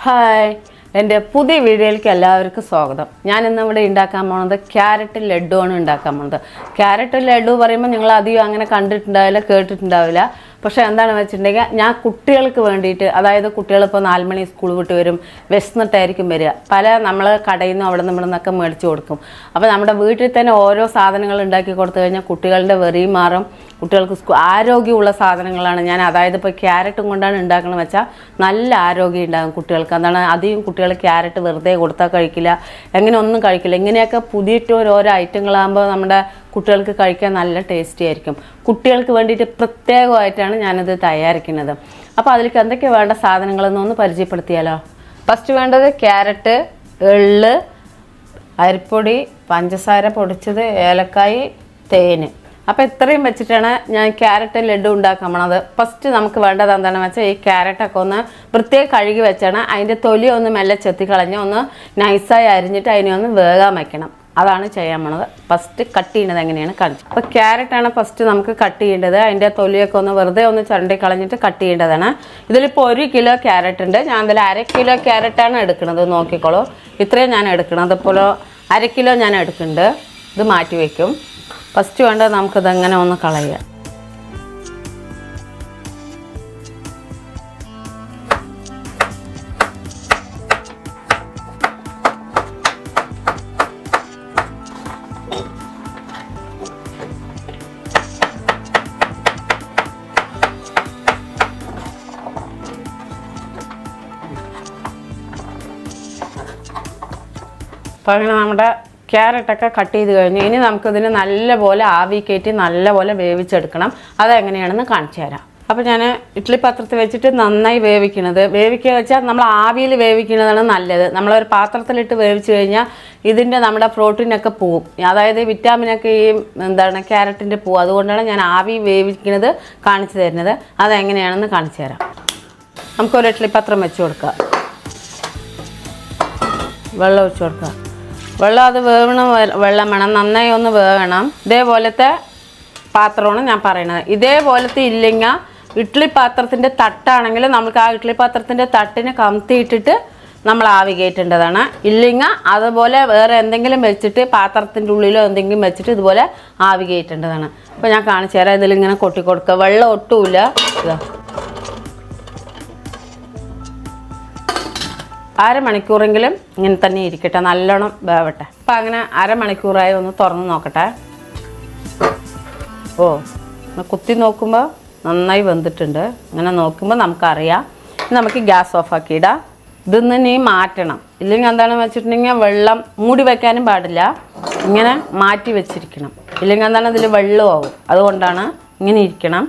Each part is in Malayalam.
ഹായ്, എൻ്റെ പുതിയ വീഡിയോയിലേക്ക് എല്ലാവർക്കും സ്വാഗതം. ഞാൻ ഇന്നിവിടെ ഉണ്ടാക്കാൻ പോകുന്നത് ക്യാരറ്റ് ലഡ്ഡു ആണ് ഉണ്ടാക്കാൻ പോകുന്നത്. ക്യാരറ്റ് ലഡ്ഡു പറയുമ്പോൾ നിങ്ങൾ അധികം അങ്ങനെ കണ്ടിട്ടുണ്ടാവില്ല, കേട്ടിട്ടുണ്ടാവില്ല. പക്ഷേ എന്താണെന്ന് വെച്ചിട്ടുണ്ടെങ്കിൽ ഞാൻ കുട്ടികൾക്ക് വേണ്ടിയിട്ട്, അതായത് കുട്ടികളിപ്പോൾ 4 മണി സ്കൂൾ വിട്ട് വരും, വിശന്നിട്ടായിരിക്കും വരിക. നമ്മൾ കടയിൽ നിന്നും അവിടെ നിന്നൊക്കെ മേടിച്ച് കൊടുക്കും. അപ്പോൾ നമ്മുടെ വീട്ടിൽ തന്നെ ഓരോ സാധനങ്ങൾ ഉണ്ടാക്കി കൊടുത്തു കഴിഞ്ഞാൽ കുട്ടികളുടെ വെറിയും മാറും, കുട്ടികൾക്ക് ആരോഗ്യമുള്ള സാധനങ്ങളാണ് ഞാൻ. അതായത് ഇപ്പോൾ ക്യാരറ്റും കൊണ്ടാണ് ഉണ്ടാക്കണമെന്ന് വെച്ചാൽ നല്ല ആരോഗ്യം ഉണ്ടാകും കുട്ടികൾക്ക്. എന്താണ് അധികം കുട്ടികൾ ക്യാരറ്റ് വെറുതെ കൊടുത്താൽ കഴിക്കില്ല, എങ്ങനെ ഒന്നും കഴിക്കില്ല. ഇങ്ങനെയൊക്കെ പുതിയിട്ട് ഓരോ ഐറ്റങ്ങളാകുമ്പോൾ നമ്മുടെ കുട്ടികൾക്ക് കഴിക്കാൻ നല്ല ടേസ്റ്റി ആയിരിക്കും. കുട്ടികൾക്ക് വേണ്ടിയിട്ട് പ്രത്യേകമായിട്ടാണ് ഞാനിത് തയ്യാറിക്കുന്നത്. അപ്പോൾ അതിലേക്ക് എന്തൊക്കെയാണ് വേണ്ട സാധനങ്ങളെന്നൊന്ന് പരിചയപ്പെടുത്തിയാലോ. ഫസ്റ്റ് വേണ്ടത് ക്യാരറ്റ്, എള്ള്, അരിപ്പൊടി, പഞ്ചസാര പൊടിച്ചത്, ഏലക്കായ്, തേന്. അപ്പോൾ ഇത്രയും വെച്ചിട്ടാണ് ഞാൻ ക്യാരറ്റ് ലഡ്ഡു ഉണ്ടാക്കാൻ പോണത്. ഫസ്റ്റ് നമുക്ക് വേണ്ടത് എന്താണെന്ന് വെച്ചാൽ ഈ ക്യാരറ്റൊക്കെ ഒന്ന് പ്രത്യേകം കഴുകി വെച്ചാണ് അതിൻ്റെ തൊലി ഒന്ന് മെല്ലെ ചെത്തിക്കളഞ്ഞ് ഒന്ന് നൈസായി അരിഞ്ഞിട്ട് അതിനെ ഒന്ന് വേകാൻ വയ്ക്കണം. അതാണ് ചെയ്യാൻ പോണത്. ഫസ്റ്റ് കട്ട് ചെയ്യുന്നത് എങ്ങനെയാണ് കാണിച്ചത്. അപ്പോൾ ക്യാരറ്റാണ് ഫസ്റ്റ് നമുക്ക് കട്ട് ചെയ്യേണ്ടത്. അതിൻ്റെ തൊലിയൊക്കെ ഒന്ന് വെറുതെ ഒന്ന് ചുരണ്ടി കളഞ്ഞിട്ട് കട്ട് ചെയ്യേണ്ടതാണ്. ഇതിലിപ്പോൾ 1 കിലോ ക്യാരറ്റ് ഉണ്ട്. ഞാൻ ഇതിൽ 1/2 കിലോ ക്യാരറ്റാണ് എടുക്കുന്നത്. നോക്കിക്കോളൂ, ഇത്രയും ഞാൻ എടുക്കുന്നത്. അതുപോലെ 1/2 കിലോ ഞാൻ എടുക്കുന്നുണ്ട്. ഇത് മാറ്റി വയ്ക്കും. ഫസ്റ്റ് വേണ്ടത് നമുക്കിതെങ്ങനെ ഒന്ന് കളയുക. അപ്പോൾ അങ്ങനെ നമ്മുടെ ക്യാരറ്റൊക്കെ കട്ട് ചെയ്ത് കഴിഞ്ഞു. ഇനി നമുക്കിതിന് നല്ലപോലെ ആവി കയറ്റി നല്ലപോലെ വേവിച്ചെടുക്കണം. അതെങ്ങനെയാണെന്ന് കാണിച്ചു തരാം. അപ്പോൾ ഞാൻ ഇഡ്ഡലി പാത്രത്തിൽ വെച്ചിട്ട് നന്നായി വേവിക്കുക വെച്ചാൽ നമ്മൾ ആവിയിൽ വേവിക്കുന്നതാണ് നല്ലത്. നമ്മളൊരു പാത്രത്തിലിട്ട് വേവിച്ച് കഴിഞ്ഞാൽ ഇതിൻ്റെ നമ്മുടെ പ്രോട്ടീനൊക്കെ പോവും, അതായത് വിറ്റാമിനൊക്കെ ഈ ക്യാരറ്റിൻ്റെ പോവും. അതുകൊണ്ടാണ് ഞാൻ ആവി വേവിക്കുന്നത് കാണിച്ചു തരുന്നത്. അതെങ്ങനെയാണെന്ന് കാണിച്ചു തരാം. നമുക്കൊരു ഇഡ്ഡലി പാത്രം വെച്ച് കൊടുക്കാം. വെള്ളം ഒഴിച്ച് കൊടുക്കുക. വെള്ളം അത് വേവണം, വെള്ളം വേണം, നന്നായി ഒന്ന് വേവണം. ഇതേപോലത്തെ പാത്രമാണ് ഞാൻ പറയുന്നത്. ഇതേപോലത്തെ ഇല്ലെങ്കിൽ ഇഡ്ഡലി പാത്രത്തിൻ്റെ തട്ടാണെങ്കിൽ നമുക്ക് ആ ഇഡ്ഡലി പാത്രത്തിൻ്റെ തട്ടിന് കമത്തിയിട്ടിട്ട് നമ്മൾ ആവി കയറ്റേണ്ടതാണ്. ഇല്ലെങ്കിൽ അതുപോലെ വേറെ എന്തെങ്കിലും വെച്ചിട്ട് പാത്രത്തിൻ്റെ ഉള്ളിലോ എന്തെങ്കിലും വെച്ചിട്ട് ഇതുപോലെ ആവി കയറ്റേണ്ടതാണ്. അപ്പോൾ ഞാൻ കാണിച്ചു തരാം. ഇതിലിങ്ങനെ കൊട്ടി കൊടുക്കുക. വെള്ളം ഒട്ടുമില്ല. ഇതാ 1/2 മണിക്കൂറെങ്കിലും ഇങ്ങനെ തന്നെ ഇരിക്കട്ടെ, നല്ലോണം വേവട്ടെ. അപ്പം അങ്ങനെ 1/2 മണിക്കൂറായി. ഒന്ന് തുറന്ന് നോക്കട്ടെ. ഓ, കുത്തി നോക്കുമ്പോൾ നന്നായി വെന്തിട്ടുണ്ട്. ഇങ്ങനെ നോക്കുമ്പോൾ നമുക്കറിയാം. നമുക്ക് ഗ്യാസ് ഓഫാക്കി ഇടാം. ഇതൊന്ന് നീ മാറ്റണം. ഇല്ലെങ്കിൽ എന്താണെന്ന് വെച്ചിട്ടുണ്ടെങ്കിൽ വെള്ളം മൂടി വയ്ക്കാനും പാടില്ല, ഇങ്ങനെ മാറ്റി വെച്ചിരിക്കണം. ഇല്ലെങ്കിൽ എന്താണ് ഇതിൽ വെള്ളമാവും. അതുകൊണ്ടാണ് ഇങ്ങനെ ഇരിക്കണം.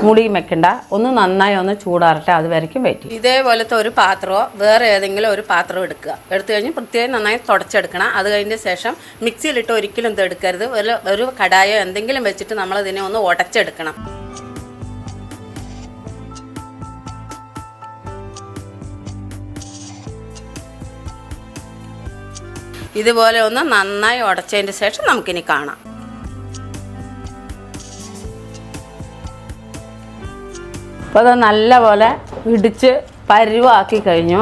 മുടിയും വെക്കണ്ട. ഒന്ന് നന്നായി ഒന്ന് ചൂടാറട്ടെ, അത് വരയ്ക്കും വെയിറ്റ് ചെയ്യും. ഇതേപോലത്തെ ഒരു പാത്രമോ വേറെ ഏതെങ്കിലും ഒരു പാത്രം എടുക്കുക. എടുത്തു കഴിഞ്ഞ് പ്രത്യേകം നന്നായി തുടച്ചെടുക്കണം. അത് കഴിഞ്ഞ ശേഷം മിക്സിയിലിട്ട് ഒരിക്കലും ഇത് എടുക്കരുത്. ഒരു കടായോ എന്തെങ്കിലും വെച്ചിട്ട് നമ്മളതിനെ ഒന്ന് ഉടച്ചെടുക്കണം. ഇതുപോലെ ഒന്ന് നന്നായി ഉടച്ചതിന് ശേഷം നമുക്കിനി കാണാം. അപ്പോൾ അത് നല്ലപോലെ ഇടിച്ച് പരുവാക്കി കഴിഞ്ഞു.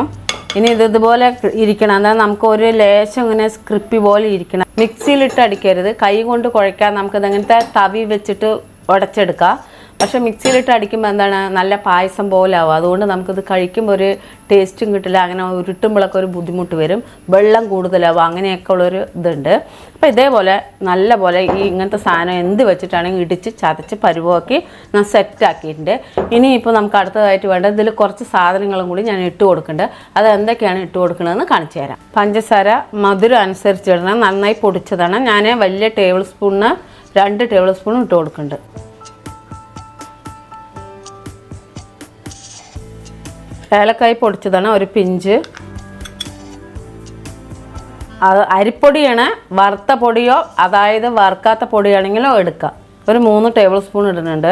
ഇനി ഇതുപോലെ ഇരിക്കണം. എന്നാൽ നമുക്ക് ഒരു ലേശം ഇങ്ങനെ സ്ക്രിപ്പി പോലെ ഇരിക്കണം. മിക്സിയിലിട്ട് അടിക്കരുത്. കൈ കൊണ്ട് കുഴയ്ക്കാൻ നമുക്കിത് അങ്ങനത്തെ തവി വെച്ചിട്ട് ഉടച്ചെടുക്കാം. പക്ഷേ മിക്സിയിലിട്ട് അടിക്കുമ്പോൾ എന്താണ് നല്ല പായസം പോലെ ആവും. അതുകൊണ്ട് നമുക്കിത് കഴിക്കുമ്പോൾ ഒരു ടേസ്റ്റും കിട്ടില്ല. അങ്ങനെ ഉരുട്ടുമ്പോഴൊക്കെ ഒരു ബുദ്ധിമുട്ട് വരും, വെള്ളം കൂടുതലാവും, അങ്ങനെയൊക്കെ ഉള്ളൊരു ഇതുണ്ട്. അപ്പോൾ ഇതേപോലെ നല്ല പോലെ ഈ ഇങ്ങനത്തെ സാധനം എന്ത് വെച്ചിട്ടാണെങ്കിൽ ഇടിച്ച് ചതച്ച് പരുവാക്കി ഞാൻ സെറ്റാക്കിയിട്ടുണ്ട്. ഇനിയിപ്പോൾ നമുക്ക് അടുത്തതായിട്ട് വേണ്ടത് ഇതിൽ കുറച്ച് സാധനങ്ങളും കൂടി ഞാൻ ഇട്ട് കൊടുക്കുന്നുണ്ട്. അത് എന്തൊക്കെയാണ് ഇട്ട് കൊടുക്കുന്നതെന്ന് കാണിച്ചു തരാം. പഞ്ചസാര മധുരം അനുസരിച്ച് ഇടണം. നന്നായി പൊടിച്ചതാണ്. ഞാൻ വലിയ ടേബിൾ സ്പൂണിന് 2 ടേബിൾ സ്പൂൺ ഇട്ട് കൊടുക്കുന്നുണ്ട്. ഏലക്കായ് പൊടിച്ചതാണ്, ഒരു പിഞ്ച്. അത് അരിപ്പൊടിയാണ്. വറുത്ത പൊടിയോ അതായത് വറുക്കാത്ത പൊടിയാണെങ്കിലോ എടുക്കാം. ഒരു 3 ടേബിൾ സ്പൂൺ ഇടുന്നുണ്ട്.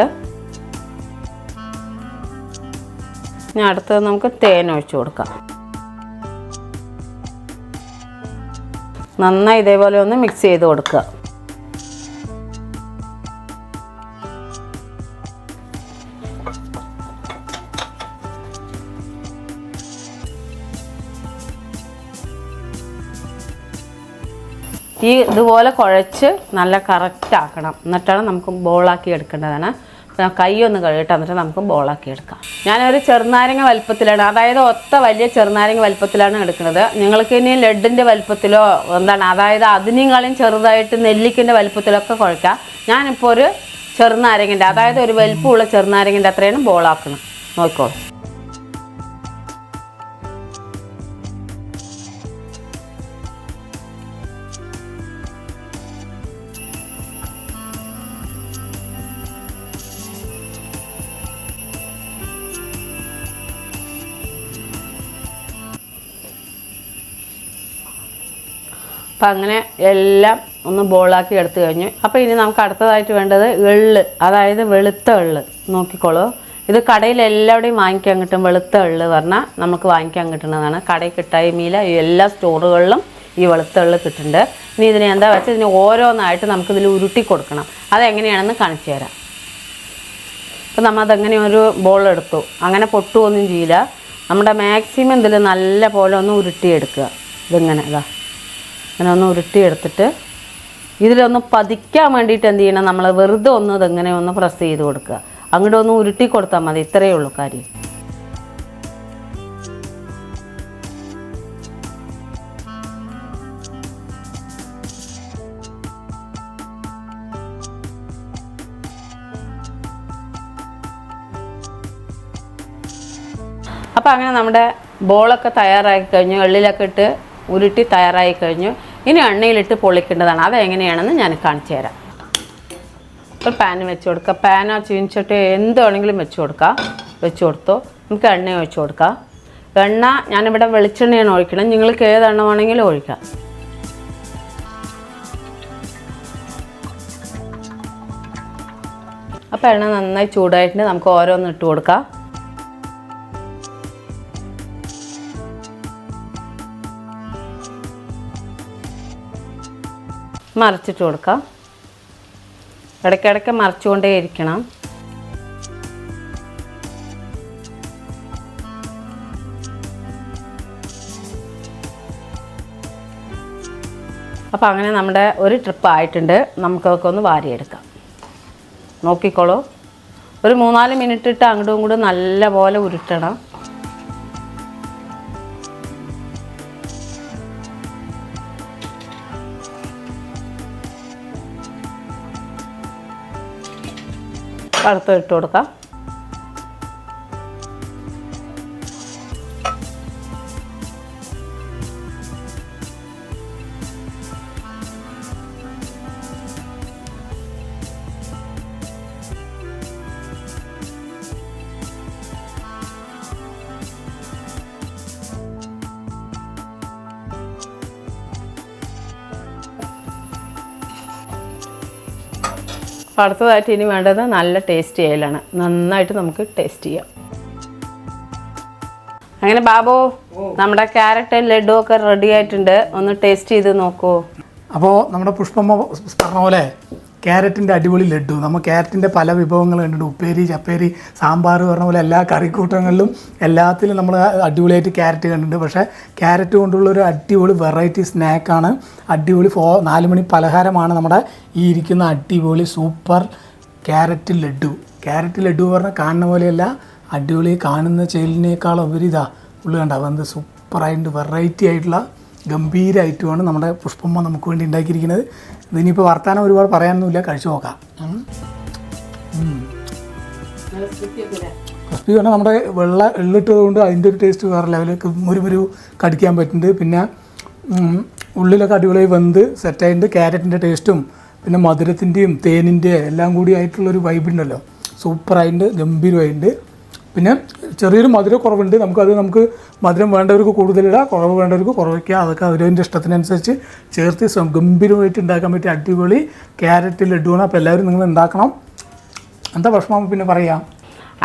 ഇനി അടുത്തത് നമുക്ക് തേൻ ഒഴിച്ച് കൊടുക്കാം. നന്നായി ഇതേപോലെ ഒന്ന് മിക്സ് ചെയ്ത് കൊടുക്കുക. ഇതുപോലെ കുഴച്ച് നല്ല കറക്റ്റ് ആക്കണം. എന്നിട്ടാണ് നമുക്ക് ബോളാക്കി എടുക്കേണ്ടതാണ്. കൈ ഒന്ന് കഴുകിയിട്ട് എന്നിട്ട് നമുക്ക് ബോളാക്കി എടുക്കാം. ഞാനൊരു ചെറുനാരങ്ങ വലുപ്പത്തിലാണ്, അതായത് ഒത്ത വലിയ ചെറുനാരങ്ങ വലുപ്പത്തിലാണ് എടുക്കുന്നത്. നിങ്ങൾക്ക് ഇനി ലഡിൻ്റെ വലുപ്പത്തിലോ അതായത് അതിനേക്കാളും ചെറുതായിട്ട് നെല്ലിക്കൻ്റെ വലുപ്പത്തിലൊക്കെ കുഴക്കാം. ഞാനിപ്പോൾ ഒരു ചെറുനാരങ്ങൻ്റെ, അതായത് ഒരു വലുപ്പമുള്ള ചെറുനാരങ്ങൻ്റെ അത്രയാണ് ബോളാക്കണം. നോക്കിക്കോളൂ. അപ്പം അങ്ങനെ എല്ലാം ഒന്ന് ബോളാക്കി എടുത്തു കഴിഞ്ഞു. അപ്പോൾ ഇനി നമുക്ക് അടുത്തതായിട്ട് വേണ്ടത് എള്ള്, അതായത് വെളുത്ത എള്ള്. നോക്കിക്കോളൂ, ഇത് കടയിൽ എല്ലാവിടെയും വാങ്ങിക്കാൻ കിട്ടും. വെളുത്ത എള്ള് പറഞ്ഞാൽ നമുക്ക് വാങ്ങിക്കാൻ കിട്ടുന്നതാണ്. കടയിൽ കിട്ടായ്മയില്ല, എല്ലാ സ്റ്റോറുകളിലും ഈ വെളുത്ത എള്ള് കിട്ടുന്നുണ്ട്. ഇനി ഇതിനെ എന്താ വെച്ചാൽ ഇതിന് ഓരോന്നായിട്ട് നമുക്കിതിൽ ഉരുട്ടി കൊടുക്കണം. അതെങ്ങനെയാണെന്ന് കാണിച്ചു തരാം. അപ്പോൾ നമ്മൾ അതങ്ങനെ ഒരു ബോൾ എടുത്തു. അങ്ങനെ പൊട്ടുകയൊന്നും ചെയ്യില്ല. നമ്മുടെ മാക്സിമം ഇതിൽ നല്ല പോലെ ഒന്ന് ഉരുട്ടിയെടുക്കുക. ഇതിങ്ങനെ അങ്ങനെ ഒന്ന് ഉരുട്ടിയെടുത്തിട്ട് ഇതിലൊന്ന് പതിക്കാൻ വേണ്ടിയിട്ട് എന്ത് ചെയ്യണം, നമ്മൾ വെറുതെ ഒന്ന് ഇതിങ്ങനെ ഒന്ന് പ്രസ് ചെയ്ത് കൊടുക്കുക. അങ്ങോട്ട് ഒന്ന് ഉരുട്ടി കൊടുത്താൽ മതി. ഇത്രയേ ഉള്ളൂ കാര്യം. അപ്പോൾ അങ്ങനെ നമ്മുടെ ബോളൊക്കെ തയ്യാറാക്കി കഴിഞ്ഞു. എള്ളിലൊക്കെ ഇട്ട് ഉരുട്ടി തയ്യാറായി കഴിഞ്ഞു. ഇനി എണ്ണയിലിട്ട് പൊളിക്കേണ്ടതാണ്. അതെങ്ങനെയാണെന്ന് ഞാൻ കാണിച്ചു തരാം. ഒരു പാൻ വെച്ച് കൊടുക്കുക. പാനോ ചീനിച്ചട്ടി എന്ത് വേണമെങ്കിലും വെച്ച് കൊടുത്തു. നമുക്ക് എണ്ണ ഒഴിച്ച് കൊടുക്കാം. എണ്ണ ഞാനിവിടെ വെളിച്ചെണ്ണയാണ് ഒഴിക്കണം. നിങ്ങൾക്ക് ഏതെണ്ണ വേണമെങ്കിലും ഒഴിക്കാം. അപ്പോൾ എണ്ണ നന്നായി ചൂടായിട്ട് നമുക്ക് ഓരോന്ന് ഇട്ട് കൊടുക്കാം. മറിച്ചിട്ട് കൊടുക്കാം. ഇടയ്ക്കിടയ്ക്ക് മറിച്ചുകൊണ്ടേ ഇരിക്കണം. അപ്പോൾ അങ്ങനെ നമ്മുടെ ഒരു ട്രിപ്പ് ആയിട്ടുണ്ട്. നമുക്കൊക്കെ ഒന്ന് വാരിയെടുക്കാം. നോക്കിക്കോളൂ, ഒരു 3-4 മിനിറ്റ് ഇട്ട് അങ്ങോട്ടും ഇങ്ങോട്ടും നല്ല പോലെ ഉരുട്ടണം. അടുത്ത് ഇട്ട് കൊടുക്കാം. അടുത്തതായിട്ട് ഇനി വേണ്ടത് നല്ല ടേസ്റ്റ് ചെയ്യലാണ്. നന്നായിട്ട് നമുക്ക് ടേസ്റ്റ് ചെയ്യാം. അങ്ങനെ ബാബു, നമ്മുടെ ക്യാരറ്റ് ലഡു ഒക്കെ റെഡി ആയിട്ടുണ്ട്. ഒന്ന് ടേസ്റ്റ് ചെയ്ത് നോക്കൂ. അപ്പോൾ നമ്മുടെ പുഷ്പമ്മ പറഞ്ഞ പോലെ ക്യാരറ്റിൻ്റെ അടിപൊളി ലഡു. നമ്മൾ ക്യാരറ്റിൻ്റെ പല വിഭവങ്ങൾ കണ്ടിട്ടുണ്ട്. ഉപ്പേരി, ചപ്പേരി, സാമ്പാർ പറഞ്ഞ പോലെ എല്ലാ കറിക്കൂട്ടങ്ങളിലും എല്ലാത്തിലും നമ്മൾ അടിപൊളിയായിട്ട് ക്യാരറ്റ് കണ്ടിട്ടുണ്ട്. പക്ഷേ ക്യാരറ്റ് കൊണ്ടുള്ളൊരു അടിപൊളി വെറൈറ്റി സ്നാക്കാണ്. അടിപൊളി 4 മണി പലഹാരമാണ് നമ്മുടെ ഈ ഇരിക്കുന്ന അടിപൊളി super carrot laddu. Carrot laddu പറഞ്ഞാൽ കാണുന്ന പോലെയല്ല, അടിപൊളി കാണുന്ന ചേലിനേക്കാൾ ഉപരി ഉള്ളു കണ്ട വന്ന് സൂപ്പറായിട്ട് വെറൈറ്റി ആയിട്ടുള്ള ഗംഭീര ഐറ്റമാണ് നമ്മുടെ പുഷ്പമ്മ നമുക്ക് വേണ്ടി ഉണ്ടാക്കിയിരിക്കുന്നത്. ഇതിനിപ്പോൾ വർത്താനം ഒരുപാട് പറയാനൊന്നുമില്ല, കഴിച്ചു നോക്കാം. ക്രിസ്പി പറഞ്ഞാൽ നമ്മുടെ എള്ളിട്ടത് കൊണ്ട് അതിൻ്റെ ഒരു ടേസ്റ്റ് വേറെ ലെവലിലേക്ക് ഒരു കടിക്കാൻ പറ്റുന്നുണ്ട്. പിന്നെ ഉള്ളിലൊക്കെ അടിപൊളിയായി വെന്ത് സെറ്റായിട്ടുണ്ട്. ക്യാരറ്റിൻ്റെ ടേസ്റ്റും പിന്നെ മധുരത്തിൻ്റെയും തേനിൻ്റെയും എല്ലാം കൂടി ആയിട്ടുള്ളൊരു വൈബുണ്ടല്ലോ, സൂപ്പറായിട്ടുണ്ട്, ഗംഭീരമായിട്ടുണ്ട്. പിന്നെ ചെറിയൊരു മധുരക്കുറവുണ്ട്. നമുക്ക് മധുരം വേണ്ടവർക്ക് കൂടുതലിടാം, കുറവ് വേണ്ടവർക്ക് കുറവയ്ക്കുക. അതൊക്കെ അവരവൻ്റെ ഇഷ്ടത്തിനനുസരിച്ച് ചേർത്ത് ഗംഭീരമായിട്ട് ഉണ്ടാക്കാൻ പറ്റിയ അടിപൊളി ക്യാരറ്റ് ലഡുവാണ്. അപ്പോൾ എല്ലാവരും നിങ്ങൾ ഉണ്ടാക്കണം. എന്താ ഭക്ഷണം പിന്നെ പറയാം.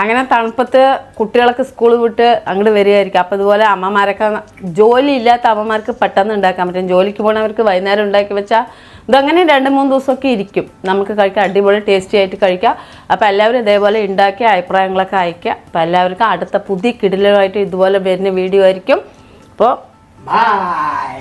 അങ്ങനെ തണുപ്പത്ത് കുട്ടികളൊക്കെ സ്കൂൾ വിട്ട് അങ്ങോട്ട് വരികയായിരിക്കും. അപ്പോൾ ഇതുപോലെ അമ്മമാരൊക്കെ, ജോലി ഇല്ലാത്ത അമ്മമാർക്ക് പെട്ടെന്ന് ഉണ്ടാക്കാൻ പറ്റും. ജോലിക്ക് പോകുന്നവർക്ക് വൈകുന്നേരം ഉണ്ടാക്കി വെച്ചാൽ ഇതങ്ങനെ 2-3 ദിവസമൊക്കെ ഇരിക്കും. നമുക്ക് കഴിക്കാം, അടിപൊളി ടേസ്റ്റി ആയിട്ട് കഴിക്കാം. അപ്പോൾ എല്ലാവരും ഇതേപോലെ ഉണ്ടാക്കി അഭിപ്രായങ്ങളൊക്കെ അയയ്ക്കുക. അപ്പോൾ എല്ലാവർക്കും അടുത്ത പുതിയ കിടിലമായിട്ട് ഇതുപോലെ വരുന്ന വീഡിയോ ആയിരിക്കും. അപ്പോൾ ബൈ.